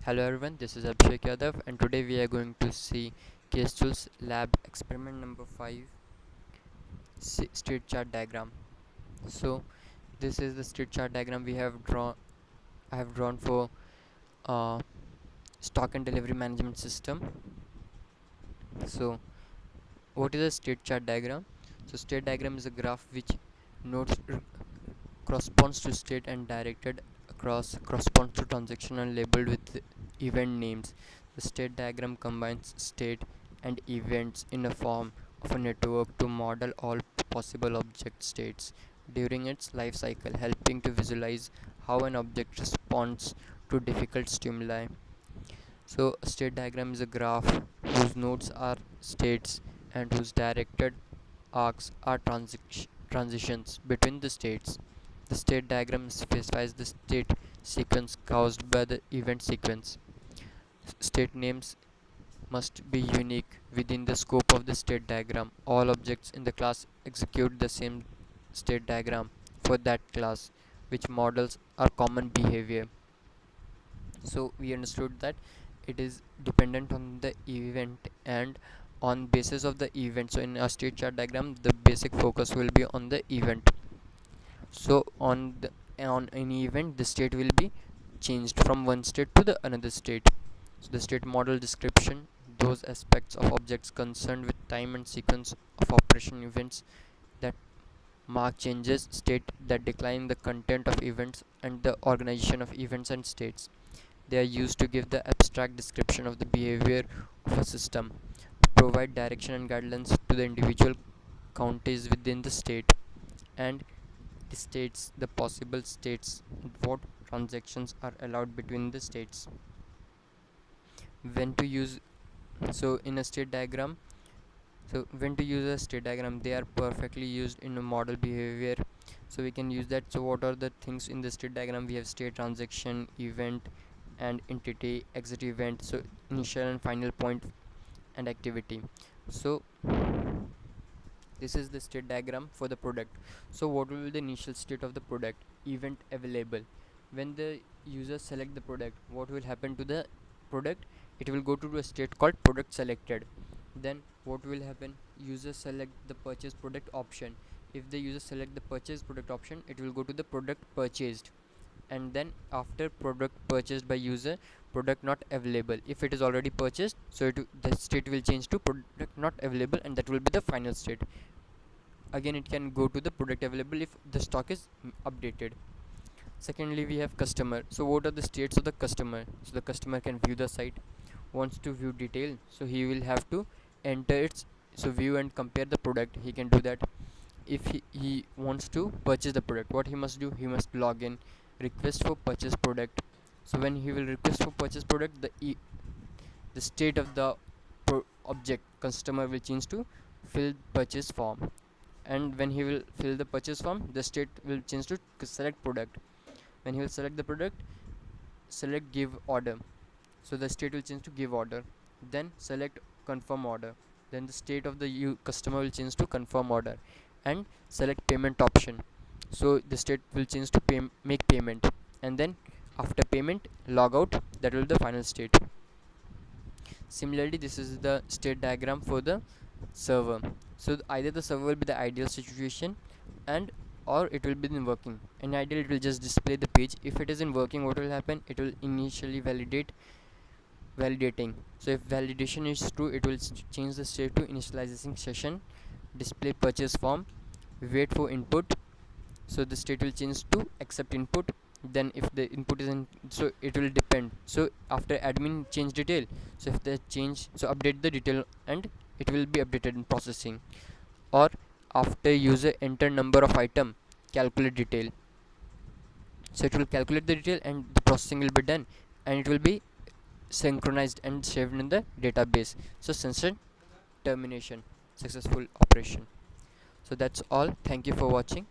Hello everyone, this is Abhishek Yadav and today we are going to see KSTools lab experiment number 5 state chart diagram. So this is the state chart diagram I have drawn for uh, stock and delivery management system. So what is a state chart diagram? So state diagram is a graph which nodes corresponds to state and directed across corresponds to transaction and labeled with event names. The state diagram combines state and events in a form of a network to model all possible object states during its life cycle, helping to visualize how an object responds to difficult stimuli. So a state diagram is a graph whose nodes are states and whose directed arcs are transitions between the states. The state diagram specifies the state sequence caused by the event sequence. State names must be unique within the scope of the state diagram. All objects in the class execute the same state diagram for that class, which models our common behavior. So we understood that it is dependent on the event and on basis of the event. So in a state chart diagram, the basic focus will be on the event. So on any event, the state will be changed from one state to the another state. So the state model description, those aspects of objects concerned with time and sequence of operation events that mark changes, state that decline the content of events and the organization of events and states. They are used to give the abstract description of the behavior of a system, to provide direction and guidelines to the individual counties within the state, and states the possible states what transactions are allowed between the states. When to use so in a state diagram so when to use a state diagram, they are perfectly used in a model behavior, so we can use that. So what are the things in the state diagram? We have state, transaction, event and entity, exit event, so initial and final point and activity. So this is the state diagram for the product. So what will be the initial state of the product? Event available. When the user select the product, what will happen to the product? It will go to a state called product selected. Then what will happen? User select the purchase product option. If the user select the purchase product option, it will go to the product purchased. And then after product purchased by user, product not available. If it is already purchased, so the state will change to product not available, and that will be the final state. Again, it can go to the product available if the stock is updated. Secondly, we have customer. So what are the states of the customer? So the customer can view the site, wants to view detail, so he will have to enter its so view and compare the product. He can do that. If he wants to purchase the product, what he must do? He must log in, request for purchase product. So when he will request for purchase product, the state of the object customer will change to fill purchase form. And when he will fill the purchase form, the state will change to select product. When he will select the product, select give order, so the state will change to give order. Then select confirm order, then the state of the customer will change to confirm order. And select payment option, so the state will change to make payment. And then after payment, log out, that will be the final state. Similarly, this is the state diagram for the server. So either the server will be the ideal situation, and or it will be in working. In ideal, it will just display the page. If it is in working, what will happen? It will initially validating. So if validation is true, it will change the state to initializing session, display purchase form, wait for input, so the state will change to accept input. Then if the input is in, so it will depend. So after admin change detail, so if the change, so update the detail and it will be updated in processing. Or after user enter number of item, calculate detail, so it will calculate the detail and the processing will be done, and it will be synchronized and saved in the database. So session termination, successful operation. So that's all. Thank you for watching.